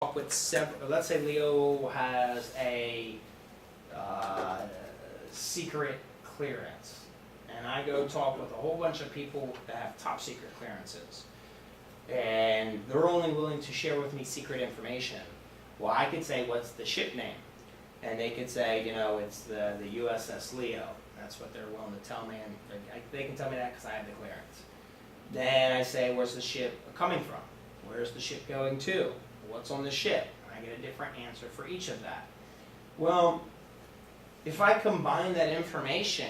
talk with several, let's say Leo has a secret clearance, and I go talk with a whole bunch of people that have top secret clearances, and they're only willing to share with me secret information. Well, I could say, what's the ship name? And they could say, you know, it's the USS Leo. That's what they're willing to tell me, and they can tell me that because I have the clearance. Then I say, where's the ship coming from? Where's the ship going to? What's on the ship? I get a different answer for each of that. Well, if I combine that information,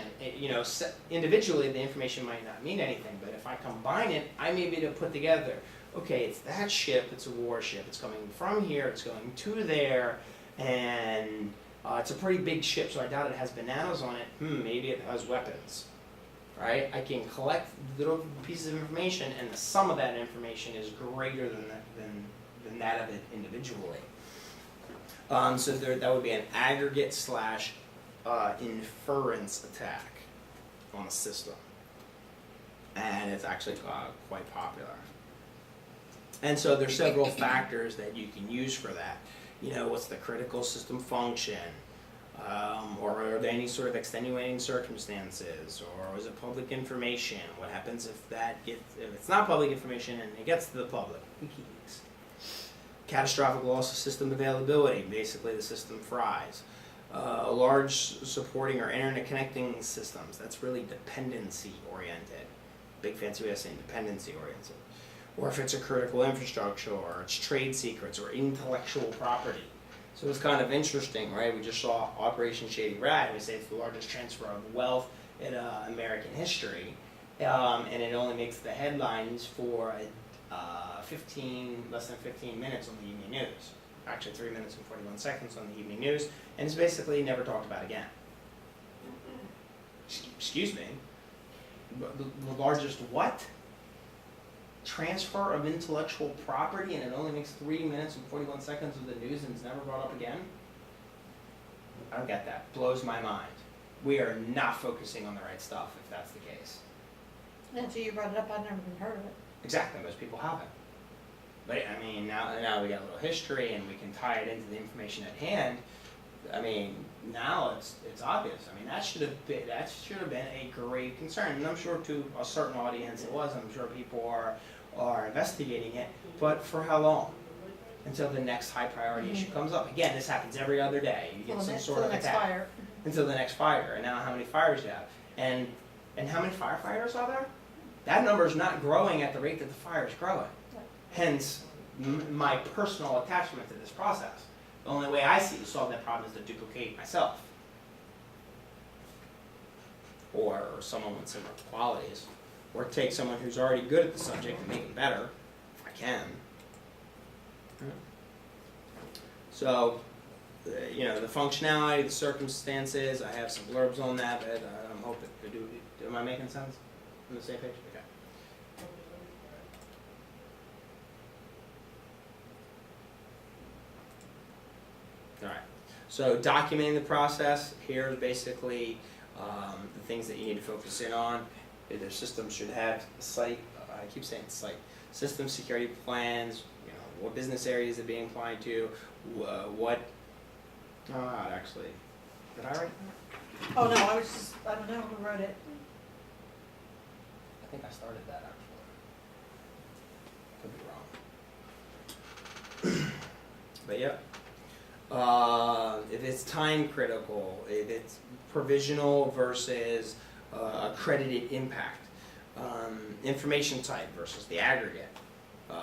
individually the information might not mean anything, but if I combine it, I may be able to put together, okay, it's that ship, it's a warship, it's coming from here, it's going to there, and it's a pretty big ship, so I doubt it has bananas on it. Maybe it has weapons, right? I can collect little pieces of information, and the sum of that information is greater than that of it individually. So that would be an aggregate slash inference attack on a system, and it's actually quite popular. And so there's several factors that you can use for that. You know, what's the critical system function, or are there any sort of extenuating circumstances, or is it public information? What happens if it's not public information and it gets to the public? WikiLeaks. Catastrophic loss of system availability, basically the system fries. A large supporting or internet connecting systems, that's really dependency oriented. Big fancy way of saying dependency oriented. Or if it's a critical infrastructure, or it's trade secrets, or intellectual property. So it's kind of interesting, right? We just saw Operation Shady Rat, and we say it's the largest transfer of wealth in American history, and it only makes the headlines for less than 15 minutes on the evening news. Actually 3 minutes and 41 seconds on the evening news, and it's basically never talked about again. Excuse me? The largest what? Transfer of intellectual property, and it only makes 3 minutes and 41 seconds of the news and it's never brought up again? I don't get that. Blows my mind. We are not focusing on the right stuff if that's the case. Until you brought it up, I'd never even heard of it. Exactly, most people haven't. But I mean, now we got a little history and we can tie it into the information at hand. I mean, now it's obvious. I mean, that should have been a great concern, and I'm sure to a certain audience it was. I'm sure people are investigating it, but for how long? Until the next high priority issue comes up. Again, this happens every other day. You get some sort of attack. Fire. Until the next fire, and now how many fires do you have? And how many firefighters are there? That number is not growing at the rate that the fire is growing. Hence, my personal attachment to this process. The only way I see to solve that problem is to duplicate myself. Or someone with similar qualities. Or take someone who's already good at the subject and make them better, if I can. So, the functionality, the circumstances, I have some blurbs on that, but I'm hoping, am I making sense? On the same page? Okay. Alright, so documenting the process, here's basically the things that you need to focus in on. Their system should have a site, I keep saying site, system security plans, what business areas are being applied to, actually, did I write that? Oh no, I don't know who wrote it. I think I started that actually. Could be wrong. But yeah. If it's time critical, if it's provisional versus accredited impact, information type versus the aggregate,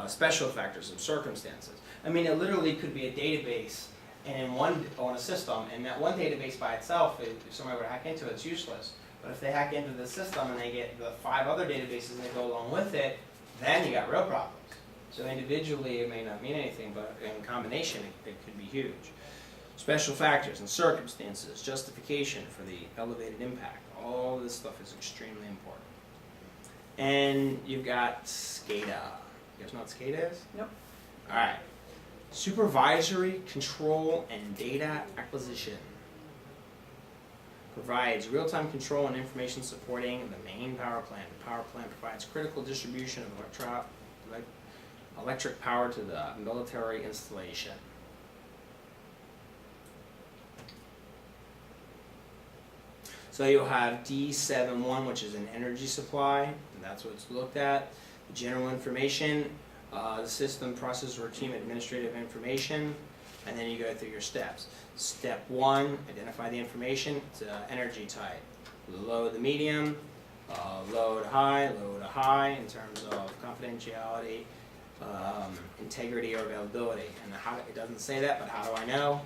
special factors and circumstances. I mean, it literally could be a database and on a system, and that one database by itself, if somebody were to hack into it, it's useless. But if they hack into the system and they get the 5 other databases that go along with it, then you got real problems. So individually it may not mean anything, but in combination it could be huge. Special factors and circumstances, justification for the elevated impact. All this stuff is extremely important. And you've got SCADA. You guys know what SCADA is? Nope. All right. Supervisory control and data acquisition. Provides real-time control and information supporting the main power plant. The power plant provides critical distribution of electric power to the military installation. So you'll have D71, which is an energy supply, and that's what's looked at. General information, the system processes routine administrative information, and then you go through your steps. Step 1, identify the information. It's energy type. Low to medium, low to high in terms of confidentiality, integrity, or availability. And how, it doesn't say that, but how do I know?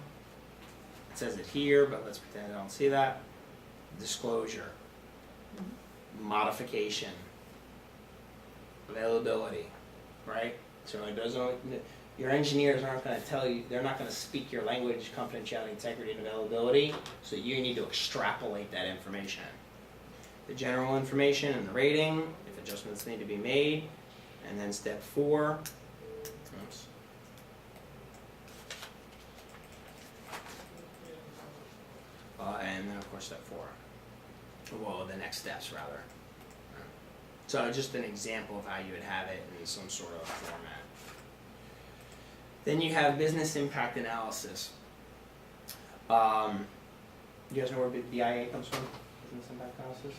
It says it here, but let's pretend I don't see that. Disclosure, modification, availability, right? So it doesn't, your engineers aren't going to tell you, they're not going to speak your language, confidentiality, integrity, and availability, so you need to extrapolate that information. The general information and the rating, if adjustments need to be made, and then step 4, oops. And then of course step 4. Well, the next steps rather. So just an example of how you would have it in some sort of format. Then you have business impact analysis. You guys know where BIA comes from? Business impact analysis?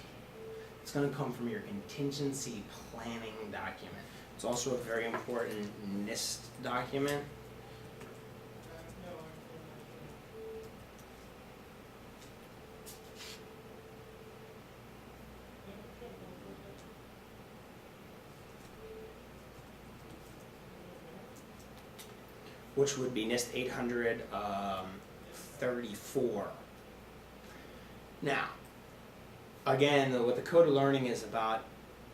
It's going to come from your contingency planning document. It's also a very important NIST document. Which would be NIST 834. Now, again, what the code of learning is about,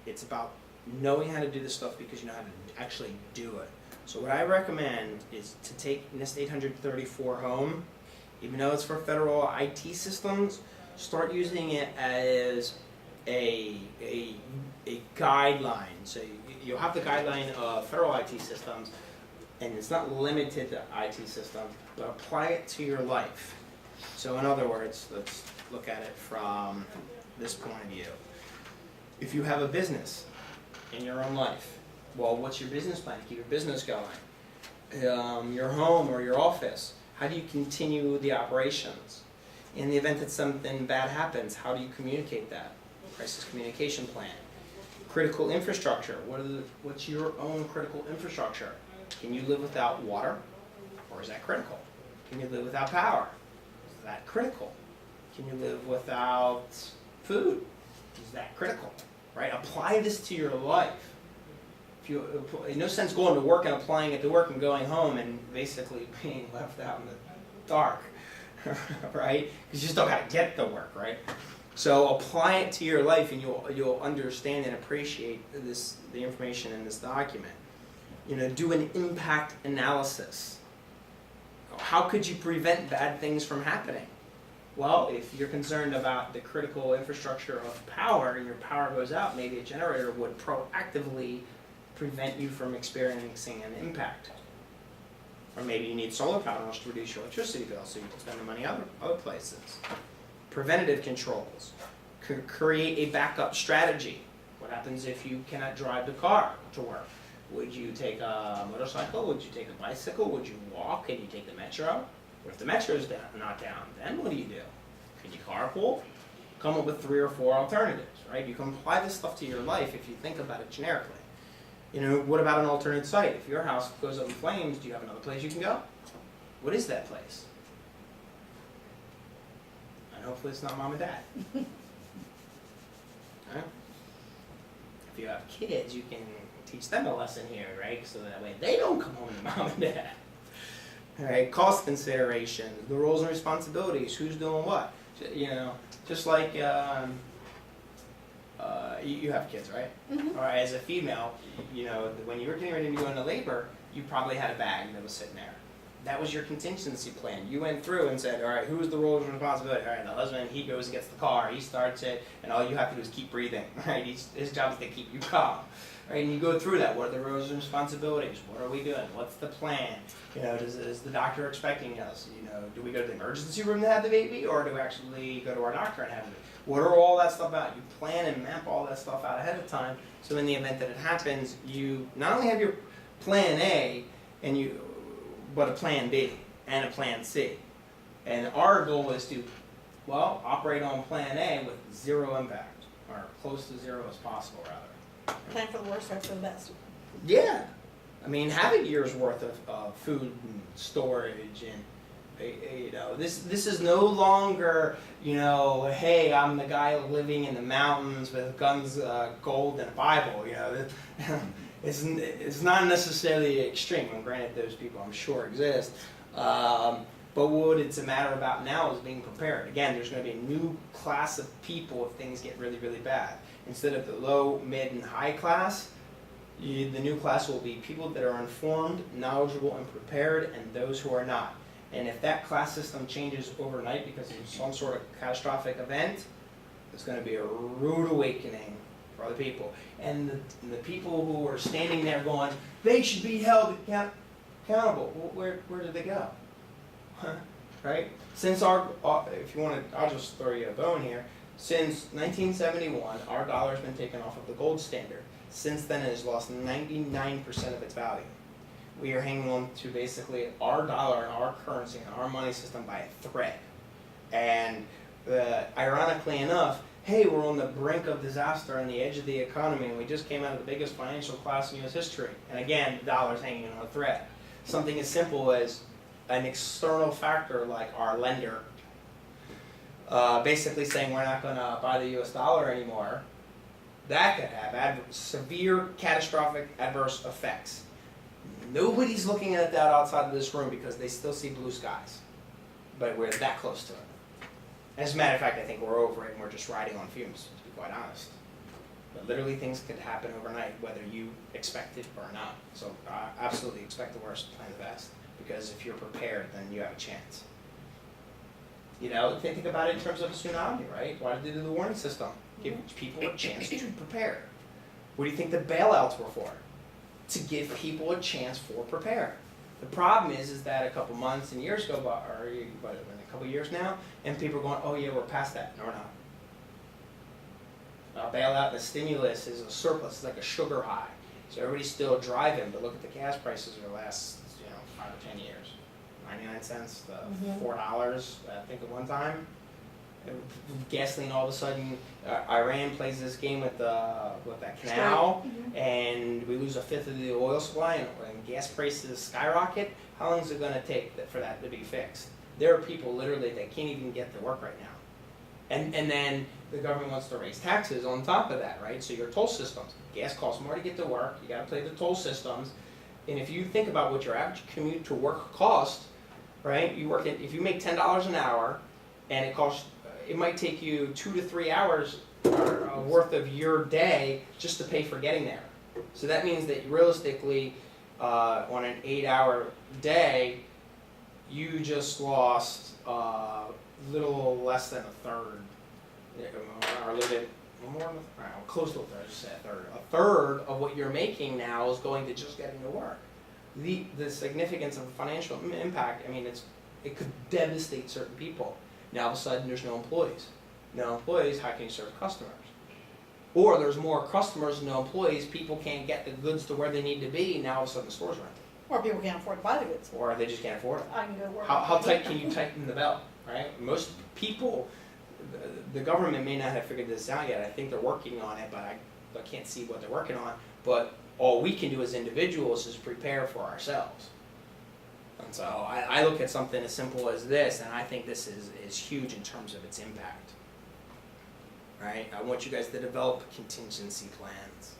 it's about knowing how to do this stuff because you know how to actually do it. So what I recommend is to take NIST 834 home, even though it's for federal IT systems, start using it as a guideline. So you'll have the guideline of federal IT systems, and it's not limited to IT systems, but apply it to your life. So in other words, let's look at it from this point of view. If you have a business in your own life, well, what's your business plan to keep your business going? Your home or your office, how do you continue the operations? In the event that something bad happens, how do you communicate that? Crisis communication plan. Critical infrastructure, what's your own critical infrastructure? Can you live without water, or is that critical? Can you live without power? Is that critical? Can you live without food? Is that critical? Right? Apply this to your life. If you, in no sense going to work and applying it to work and going home and basically being left out in the dark, right? Because you still got to get the work, right? So apply it to your life, and you'll understand and appreciate the information in this document. You know, do an impact analysis. How could you prevent bad things from happening? Well, if you're concerned about the critical infrastructure of power and your power goes out, maybe a generator would proactively prevent you from experiencing an impact. Or maybe you need solar panels to reduce your electricity bill so you can spend the money other places. Preventative controls. Create a backup strategy. What happens if you cannot drive the car to work? Would you take a motorcycle? Would you take a bicycle? Would you walk? Can you take the metro? What if the metro is not down? Then what do you do? Can you carpool? Come up with 3 or 4 alternatives, right? You can apply this stuff to your life if you think about it generically. You know, what about an alternate site? If your house goes up in flames, do you have another place you can go? What is that place? And hopefully it's not mom and dad. Right? If you have kids, you can teach them a lesson here, right? So that way they don't come home to mom and dad. All right, cost considerations, the roles and responsibilities, who's doing what. You know, just like you have kids, right? Mm-hmm. Or as a female, you know, when you were getting ready to go into labor, you probably had a bag that was sitting there. That was your contingency plan. You went through and said, all right, who's the roles and responsibility? All right, the husband, he goes and gets the car, he starts it, and all you have to do is keep breathing, right? His job is to keep you calm. Right, and you go through that. What are the roles and responsibilities? What are we doing? What's the plan? You know, is the doctor expecting us? You know, do we go to the emergency room to have the baby, or do we actually go to our doctor and have it? What are all that stuff about? You plan and map all that stuff out ahead of time, so in the event that it happens, you not only have your plan A but a plan B and a plan C. And our goal is to, well, operate on plan A with zero impact, or close to zero as possible, rather. Plan for the worst, hope for the best. Yeah. I mean, have a year's worth of food and storage, and this is no longer, hey, I'm the guy living in the mountains with guns, gold, and a Bible. It's not necessarily extreme. And granted, those people I'm sure exist. But what it's a matter about now is being prepared. Again, there's going to be a new class of people if things get really, really bad. Instead of the low, mid, and high class, the new class will be people that are informed, knowledgeable, and prepared, and those who are not. And if that class system changes overnight because of some sort of catastrophic event, it's going to be a rude awakening for other people. And the people who are standing there going, they should be held accountable. Where did they go? Right? Since if you want to, I'll just throw you a bone here. Since 1971, our dollar's been taken off of the gold standard. Since then, it has lost 99% of its value. We are hanging on to basically our dollar and our currency and our money system by a thread. And ironically enough, hey, we're on the brink of disaster on the edge of the economy, and we just came out of the biggest financial collapse in U.S. history. And again, the dollar's hanging on a thread. Something as simple as an external factor like our lender basically saying we're not going to buy the U.S. dollar anymore, that could have severe, catastrophic adverse effects. Nobody's looking at that outside of this room because they still see blue skies. But we're that close to it. As a matter of fact, I think we're over it and we're just riding on fumes, to be quite honest. But literally things could happen overnight, whether you expect it or not. So absolutely expect the worst, plan the best. Because if you're prepared, then you have a chance. Think about it in terms of a tsunami, right? Why did they do the warning system? Give people a chance to prepare. What do you think the bailouts were for? To give people a chance for prepare. The problem is that a couple months and years go by, or a couple years now, and people are going, oh yeah, we're past that. No, we're not. A bailout, the stimulus is a surplus, it's like a sugar high. So everybody's still driving, but look at the gas prices over the last 5 or 10 years. 99 cents, $4, I think at one time. Gasoline, all of a sudden, Iran plays this game with that canal, and we lose a fifth of the oil supply, and gas prices skyrocket. How long is it going to take for that to be fixed? There are people literally that can't even get to work right now. And then the government wants to raise taxes on top of that, right? So your toll systems, gas costs more to get to work, you got to play the toll systems. And if you think about what your average commute to work costs, right? If you make $10 an hour, and it might take you 2 to 3 hours worth of your day just to pay for getting there. So that means that realistically, on an 8-hour day, you just lost a little less than a third, or a little bit more, close to a third, just say a third. A third of what you're making now is going to just getting to work. The significance of financial impact, it could devastate certain people. Now all of a sudden there's no employees. No employees, how can you serve customers? Or there's more customers and no employees, people can't get the goods to where they need to be, now all of a sudden the store's rented. Or people can't afford to buy the goods. Or they just can't afford it. I can go work. How tight can you tighten the belt, right? Most people, the government may not have figured this out yet. I think they're working on it, but I can't see what they're working on. But all we can do as individuals is prepare for ourselves. And so I look at something as simple as this, and I think this is huge in terms of its impact. Right? I want you guys to develop contingency plans,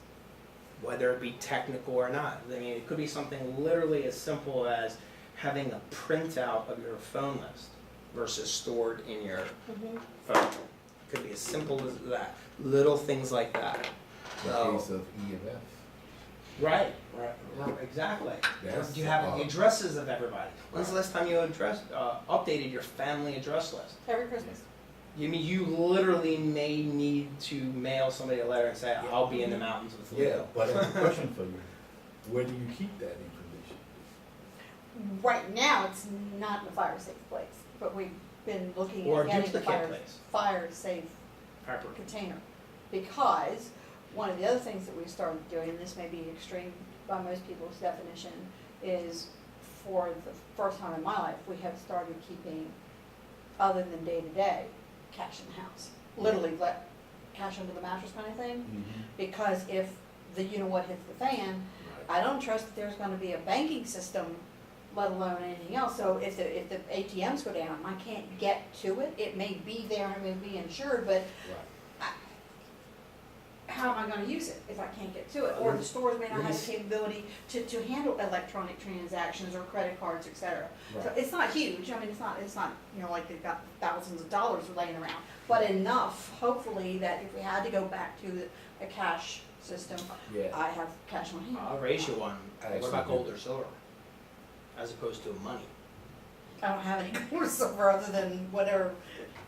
whether it be technical or not. It could be something literally as simple as having a printout of your phone list versus stored in your phone. It could be as simple as that. Little things like that. In the case of EMF. Right, exactly. Do you have the addresses of everybody? When's the last time you updated your family address list? Every Christmas. You literally may need to mail somebody a letter and say, I'll be in the mountains with you. Yeah, but I have a question for you. Where do you keep that information? Right now, it's not in a fire-safe place, but we've been looking Or at getting the duplicate place. fire-safe container. Because one of the other things that we started doing, and this may be extreme by most people's definition, is for the first time in my life, we have started keeping, other than day-to-day, cash in the house. Literally let cash under the mattress kind of thing, Mhm. because if the you-know-what hits the fan, I don't trust that there's gonna be a banking system, let alone anything else. So if the ATMs go down, I can't get to it, it may be there, and it may be insured, but Right. how am I gonna use it if I can't get to it? Or the stores may not have the capability to handle electronic transactions or credit cards, et cetera. So Right. it's not huge, I mean, it's not, you know, like they've got thousands of dollars laying around, but enough, hopefully, that if we had to go back to a cash system, Yeah. I have cash on hand. I'll raise you one. I What actually about do. gold or silver? As opposed to money. I don't have any gold or silver other than whatever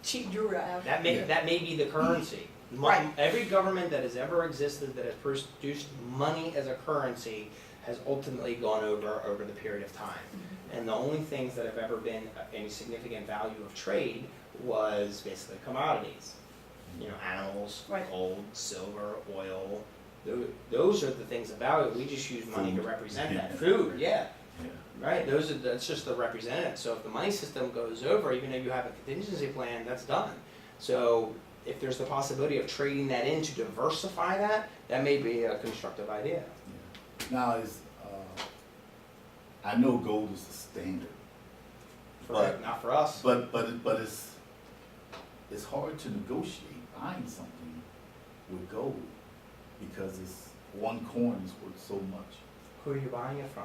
cheap jewelry I have. That may, Yeah. that may be the currency. Right. Every government that has ever existed that has produced money as a currency has ultimately gone over the period of time. Mm-hmm. And the only things that have ever been any significant value of trade was basically commodities. You know, animals, Right. gold, silver, oil. Those are the things of value. We just use money to Food. represent that. Yeah. Food, yeah. Yeah. Right, that's just the representative. So if the money system goes over, even though you have a contingency plan, that's done. So if there's the possibility of trading that in to diversify that, that may be a constructive idea. Yeah. Now I know gold is the standard, But- Not for us. but it's hard to negotiate buying something with gold because it's one coin is worth so much. Who are you buying it from?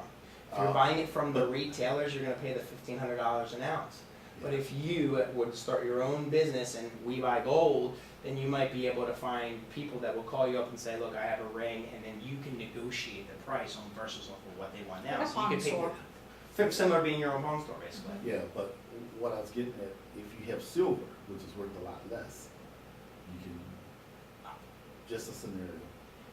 If you're buying it from the retailers, you're gonna pay the $1,500 an ounce. But if you would start your own business and we buy gold, then you might be able to find people that will call you up and say, look, I have a ring, and then you can negotiate the price on versus off of what they want now. Like a So you pawn can take store. similar being your own pawn store, basically. Yeah, but what I was getting at, if you have silver, which is worth a lot less, you can, just a scenario.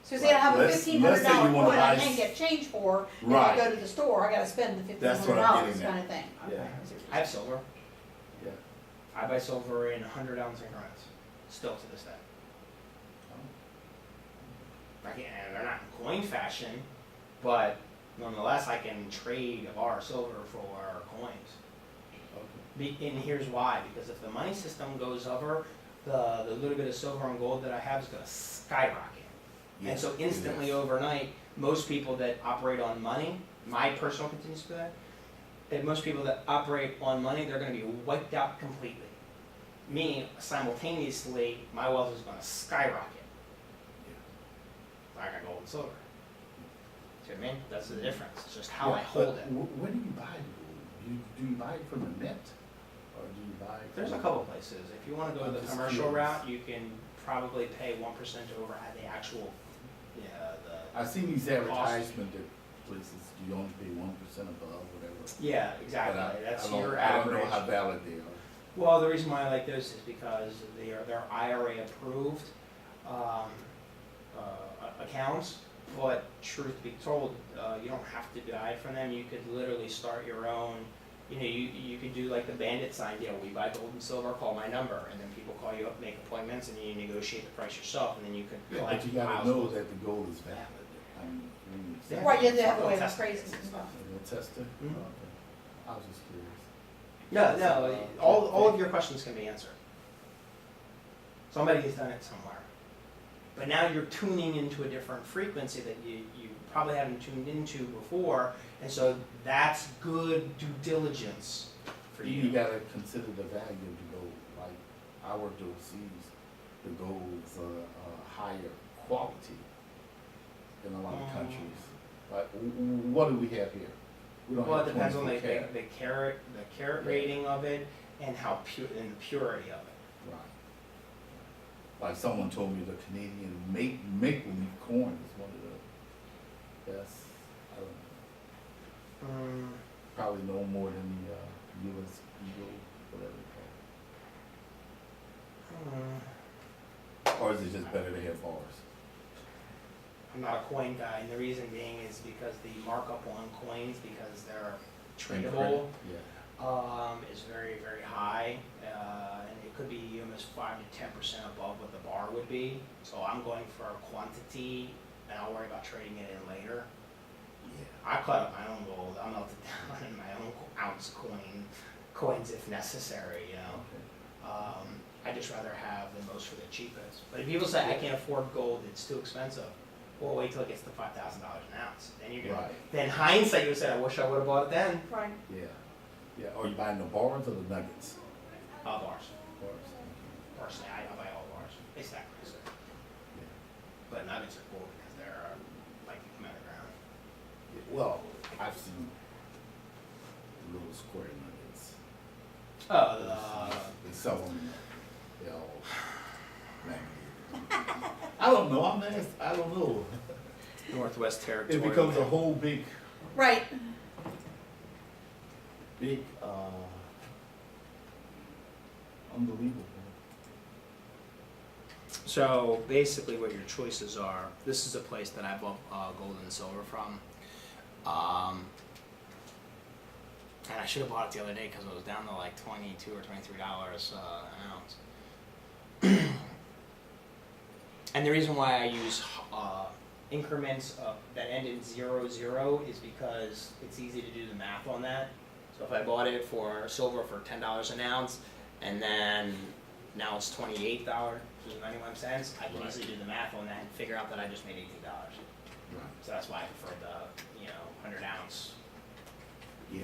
So say I have a Let's- $1,500 let's say you wanna coin I buy can't get change for, if I Right. go to the store, I gotta spend the That's what I'm $1,500 getting at. kind of thing. Yeah. Okay, I see what I have silver. Yeah. I buy silver in 100-ounce increments, still to this day. And they're not in coin fashion, but nonetheless, I can trade a bar of silver for coins. And here's why, because if the money system goes over, the little bit of silver and gold that I have is gonna skyrocket. And so instantly overnight, most people that operate on money, my personal contingency for that, most people that operate on money, they're gonna be wiped out completely. Me, simultaneously, my wealth is gonna skyrocket. I got gold and silver. See what I mean? That's the difference, it's just how I hold it. Where do you buy the gold? Do you buy it from the net? Or do you buy it? There's a couple places. If you wanna go I'm the just commercial curious. route, you can probably pay 1% over at the actual, I've seen these advertisements that places, you only pay 1% above, whatever. yeah, But exactly, that's your I don't know average. how valid they are. Well, the reason why I like those is because they're IRA approved, accounts, but truth be told, you don't have to buy from them, you could literally start your own, you could do like the bandit sign deal, we buy gold and silver, call my number, and then people call you up, make appointments, and you negotiate the price yourself, and then you can Yeah, collect but you gotta piles know of- that the gold is valid. I mean, Yeah. Right, you have to have a way of Test it. appraising and stuff. A little tester? Mhm. Okay. I was just curious. No, all of your questions can be answered. Somebody has done it somewhere. But now you're tuning into a different frequency that you probably haven't tuned into before, and so that's good due diligence for You you. gotta consider the value of the gold, like I worked overseas, the gold's a higher quality in a lot of countries. Like, what do we have here? We don't Well, it have depends on 24 karat. the carat rating of it and how and the purity of it. Right. Like someone told me the Canadian maple leaf corn is one of the best, I don't know, probably no more than the US Eagle, whatever it's called. Or is it just better to have ours? I'm not a coin guy, and the reason being is because the markup on coins, because they're tradable, Yeah. is very, very high, and it could be almost 5 to 10% above what the bar would be. So I'm going for quantity, and I'll worry about trading it in later. I cut up my own gold, I'll melt it down in my own ounce coins if necessary, you know? Okay. I'd just rather have the most for the cheapest. But if people say, I can't afford gold, it's too expensive, well, wait till it gets to $5,000 an ounce. Then you're gonna, Right. then hindsight, you would say, I wish I would've bought it then. Right. Yeah. Yeah. Are you buying the bars or the nuggets? Bars. Bars. Personally, I buy all bars. They stack nicer. Yeah. But nuggets are cool because they're like they come out of the ground. Yeah. Well, I've seen little square nuggets. Oh, They sell them. They all magnet. I don't know. I don't know. the Northwest Territory. It becomes a whole big, Right. big, unbelievable. So basically what your choices are, this is a place that I bought gold and silver from. And I should have bought it the other day because it was down to like $22 or $23 an ounce. And the reason why I use increments that end in 00 is because it's easy to do the math on that. So if I bought it for silver for $10 an ounce, and then now it's $28.91, I can Right. easily do the math on that and figure out that I just made $18. Right. So that's why I prefer the 100 ounce Yeah.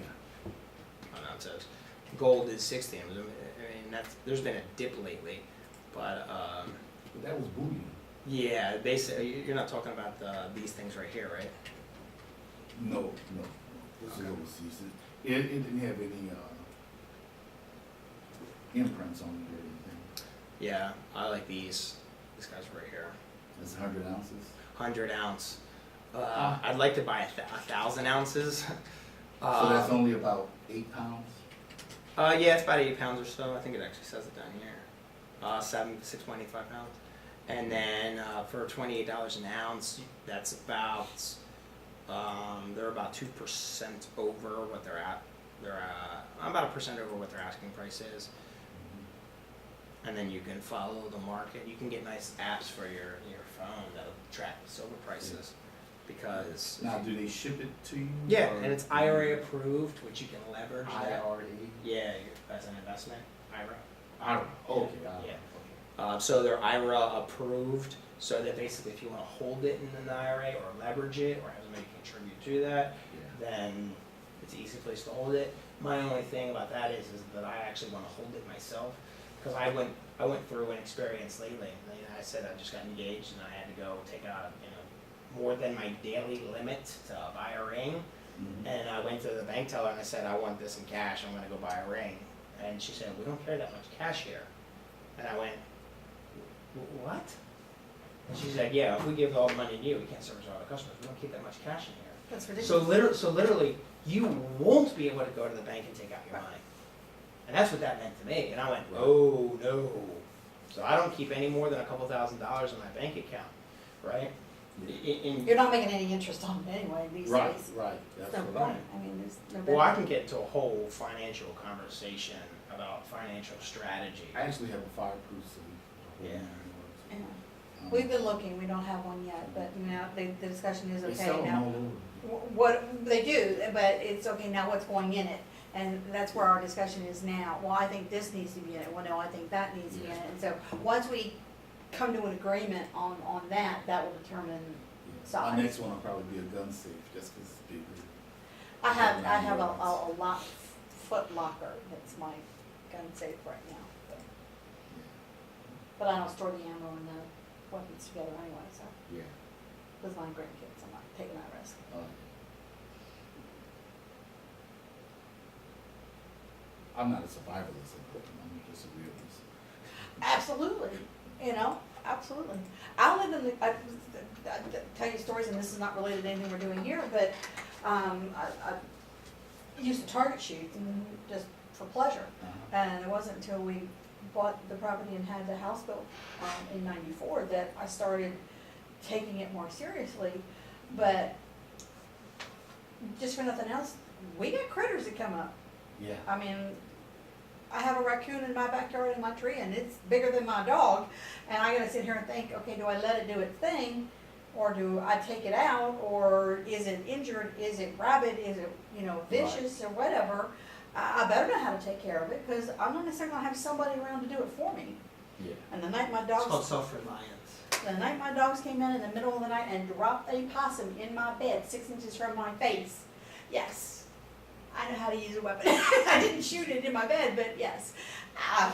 ounces. Gold is 60. I mean, there's been a dip lately, but But that was bullion. yeah, basically you're not talking about these things right here, right? No, no. This Okay. is overseas. It didn't have any imprints on it or anything. Yeah, I like these. These guys right here. It's 100 ounces. 100 ounce. I'd like to buy 1,000 ounces. So that's only about 8 pounds. Yeah, it's about 8 pounds or so. I think it actually says it down here. 6.85 pounds. And then for $28 an ounce, that's about they're about 2% over what they're at. They're about 1% over what their asking price is. And then you can follow the market. You can get nice apps for your phone that'll track silver prices. Because Now, do they ship it to you? yeah, or- and it's IRA approved, which you can leverage that. IRA. Yeah, as an investment, IRA. IRA. Okay. Yeah. Okay. So they're IRA approved, so that basically if you want to hold it in an IRA or leverage it or have somebody contribute to that, Yeah. then it's an easy place to hold it. My only thing about that is that I actually want to hold it myself, because I went through an experience lately. I said I just got engaged and I had to go take out more than my daily limit to buy a ring. Mhm. And I went to the bank teller and I said, I want this in cash, I'm gonna go buy a ring. And she said, we don't carry that much cash here. And I went, what? And she said, yeah, if we give all the money to you, we can't service all the customers, we don't keep that much cash in here. That's ridiculous. So literally, you won't be able to go to the bank and take out your money. And that's what that meant to me. And I went, oh no. So I don't keep any more than a couple $1,000s in my bank account, right? You're not making any interest on it anyway these Right, days. right. That's There's no what I point. I mean, there's no Well, I benefit. can get into a whole financial conversation about financial strategy. I actually have a fireproof suit. Yeah. Yeah. We've been looking, we don't have one yet, but the discussion is They okay sell them now. all over. What, they do, but it's okay now what's going in it. And that's where our discussion is now. Well, I think this needs to be in it. Well, no, I think that needs to be in it. And so, once we come to an agreement on that, that will determine My size. next one will probably be a gun safe, just because it's bigger. I have a lock foot locker that's my gun safe right now. But I don't store the ammo and the weapons together anyway, so, Yeah. with my grandkids, I'm not taking that risk. I'm not a survivalist, I'm just a realist. Absolutely, absolutely. I live in I tell you stories, and this is not related to anything we're doing here, but I used to target shoot and just for pleasure. And it wasn't until we bought the property and had the house built in '94 that I started taking it more seriously. But just for nothing else, we got critters that come up. Yeah. I mean, I have a raccoon in my backyard in my tree, and it's bigger than my dog, and I gotta sit here and think, okay, do I let it do its thing? Or do I take it out, or is it injured, is it rabid, is it, vicious or whatever? I better know how to take care of it, because I'm not necessarily gonna have somebody around to do it for me. Yeah. And the night my It's called dogs, came in the middle of the night and dropped a possum in my bed, 6 inches from my face. Yes, I know how to use a weapon. I didn't shoot it in my bed, but yes,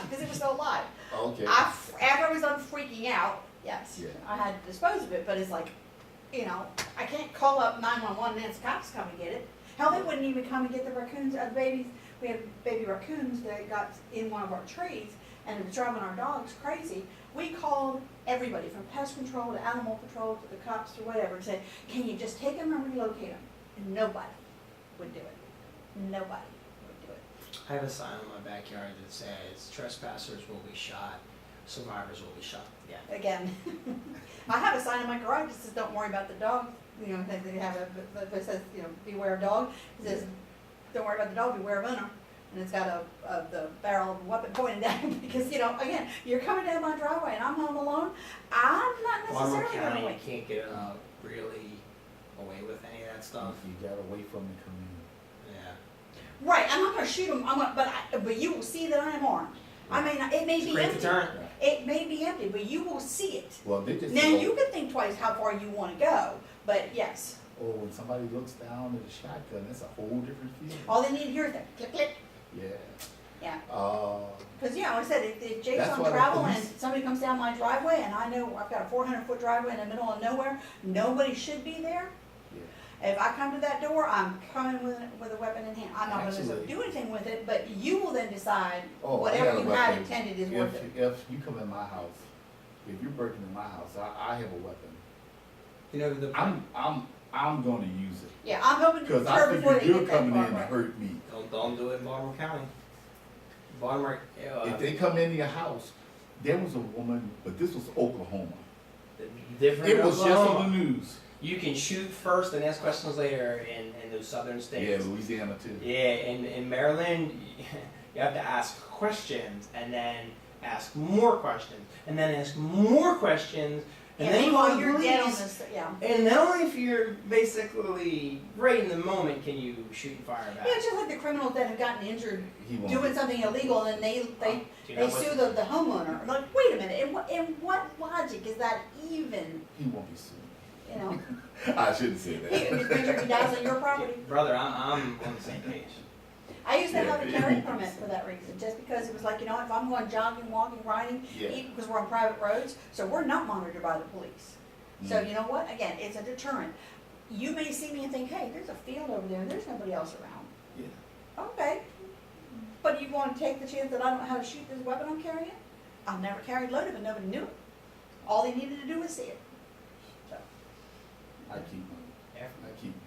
because it was still alive. Okay. After I was done freaking out, yes, Yeah. I had to dispose of it, but it's like, I can't call up 911 and ask cops to come and get it. Hell, they wouldn't even come and get the raccoons, the babies. We had baby raccoons that got in one of our trees, and it was driving our dogs crazy. We called everybody from pest control to animal patrol to the cops to whatever, and said, can you just take them and relocate them? And nobody would do it. Nobody would do it. I have a sign in my backyard that says trespassers will be shot, survivors will be shot. Yeah. Again, I have a sign in my garage that says, don't worry about the dog. They have that says, beware of dog. It says, don't worry about the dog, beware of owner. And it's got the barrel of a weapon pointed at him because, again, you're coming down my driveway and I'm home alone. I'm not Baltimore necessarily going to County, wait. you can't get really away with any of that stuff. You got away from the community. Yeah. Right, I'm not going to shoot him. But you will see that I am armed. I mean, it may It's a be great empty. deterrent. It may be empty, but you will see it. Well, they just. Now you can think twice how far you want to go, but yes. Or when somebody looks down at a shotgun, that's a whole different feeling. All they need to hear is that click, click. Yeah. Yeah. Because Like I said, if Jake's That's on why the travel and police- somebody somebody comes down my driveway and I know I've got a 400-foot driveway in the middle of nowhere, nobody should be there. Yeah. If I come to that door, I'm coming with a weapon in hand. I'm not gonna Actually- do anything with it, but you will then decide Oh, I whatever got a you had weapon. intended is worth it. If you come in my house, if you're breaking in my house, I have a weapon. I'm going to use it. Yeah, I'm hoping to Because I deter before they figure you're get that coming far. in to right. hurt me. Don't do it in Baltimore County. Baltimore, If they come into your house, there was a woman, but this was Oklahoma. different It was just Oklahoma. on the news. You can shoot first and ask questions later in those southern Yeah, states. Louisiana too. Yeah, in Maryland, you have to ask questions and then ask more questions and then ask more questions and then you while want you're dead on police. this, yeah. And then only if you're basically right in the moment can you shoot and fire back. Yeah, it's just like the criminals that have gotten injured He won't doing be- something illegal and Do you they know sue what- the homeowner. I'm like, wait a minute, in what logic is that even, He won't be sued. I shouldn't say that. He dies on your property? Brother, I'm on the same page. I used to have a Yeah. carry permit for that reason, just because it was like, if I'm going jogging, walking, riding, Yeah. because we're on private roads, so we're not monitored by the police. So Mm. you know what, again, it's a deterrent. You may see me and think, hey, there's a field over there, and there's nobody else around. Yeah. Okay, but you want to take the chance that I don't know how to shoot this weapon I'm carrying? I've never carried loaded, but nobody knew it. All they needed to do was see it. So, I keep mine. Yeah. I keep mine.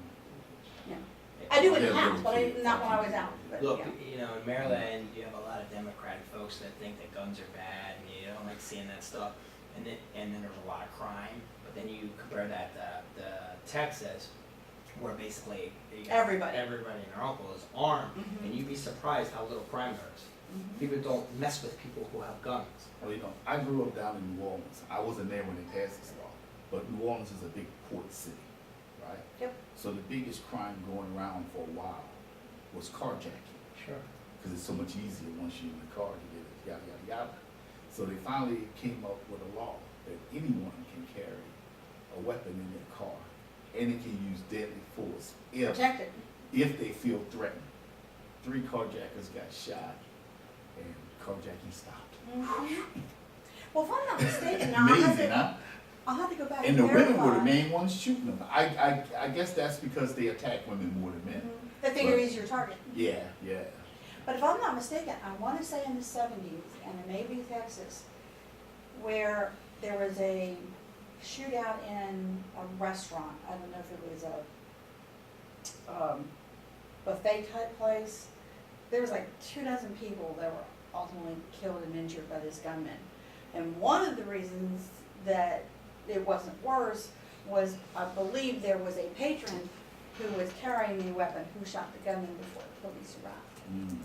I do in the Yeah, house, but little not kids. when I was out. But, Look, yeah. in Maryland, you have a lot of Democratic folks that think that guns are bad, and you don't like seeing that stuff. And then there's a lot of crime. But then you compare that to Texas, where basically you got Everybody. everybody and their uncle is armed, Mhm. and you'd be surprised how little crime there is. Mhm. People don't mess with people who have guns. Well, I grew up down in New Orleans. I wasn't there when they passed this law, but New Orleans is a big port city, right? Yep. So the biggest crime going around for a while was carjacking, Sure. because it's so much easier once you're in the car to get it, yada, yada, yada. So they finally came up with a law that anyone can carry a weapon in their car, and it can use deadly force Protected. if they feel threatened. 3 carjackers got shot, and carjacking stopped. Mhm. Well, if I'm not mistaken, now Amazing, huh? I'll have to go back And and the women were the verify. main ones shooting them. I guess that's because they attack women more than men. Mhm. They figure But- he's your target. Yeah, yeah. But if I'm not mistaken, I want to say in the 70s, and it may be Texas, where there was a shootout in a restaurant. I don't know if it was a buffet type place. There was like 24 people that were ultimately killed and injured by this gunman. And one of the reasons that it wasn't worse was, I believe there was a patron who was carrying a weapon who shot the gunman before the police arrived. Mm.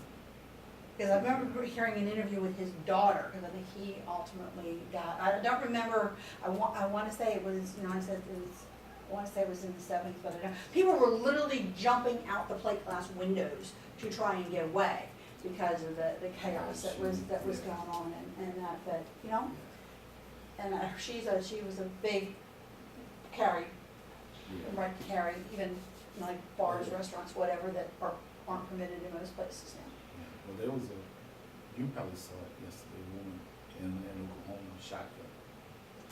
Because I remember hearing an interview with his daughter, because I think he ultimately got, I don't remember, I want to say it was, you know, I said it was, I want to say it was in the seventies, but I don't. People were literally jumping out the plate glass windows to try and get away because of the chaos that was going on and that, but, you know, and she was a big carry, Yeah. right to carry, even like bars, restaurants, whatever, that aren't permitted in most places now. Well, there was you probably saw it yesterday, a woman in Oklahoma, shotgun.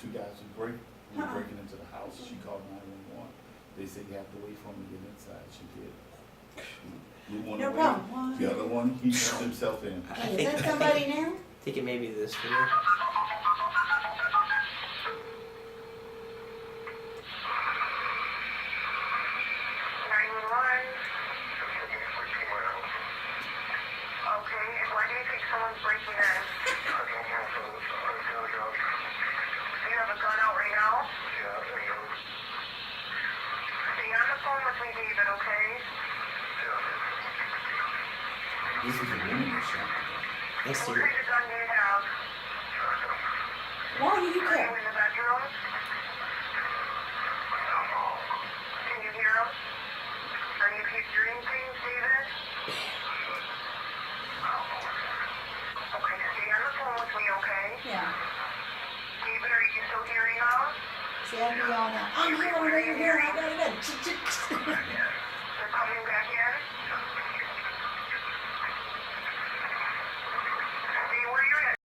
Two guys were breaking into the house. She called 911. They said you have to wait for him to get inside. She did. We went No away. problem. The other one, he turned himself in. Is that somebody now? I think it may be this video. Okay, and why do you think someone's breaking in? I don't know. Do you have a gun out right now? Yeah, I do. Stay on the phone with me, David, okay? This is a woman that shot the guy. Thanks to What you. kind of gun do you have? Why do you Are care? you in the bedroom? Can you hear him? Are you hearing things, David? Okay, stay on the phone with me, okay? Yeah. David, are you still hearing us? See, I'd be yelling out, I'm here, I gotta go.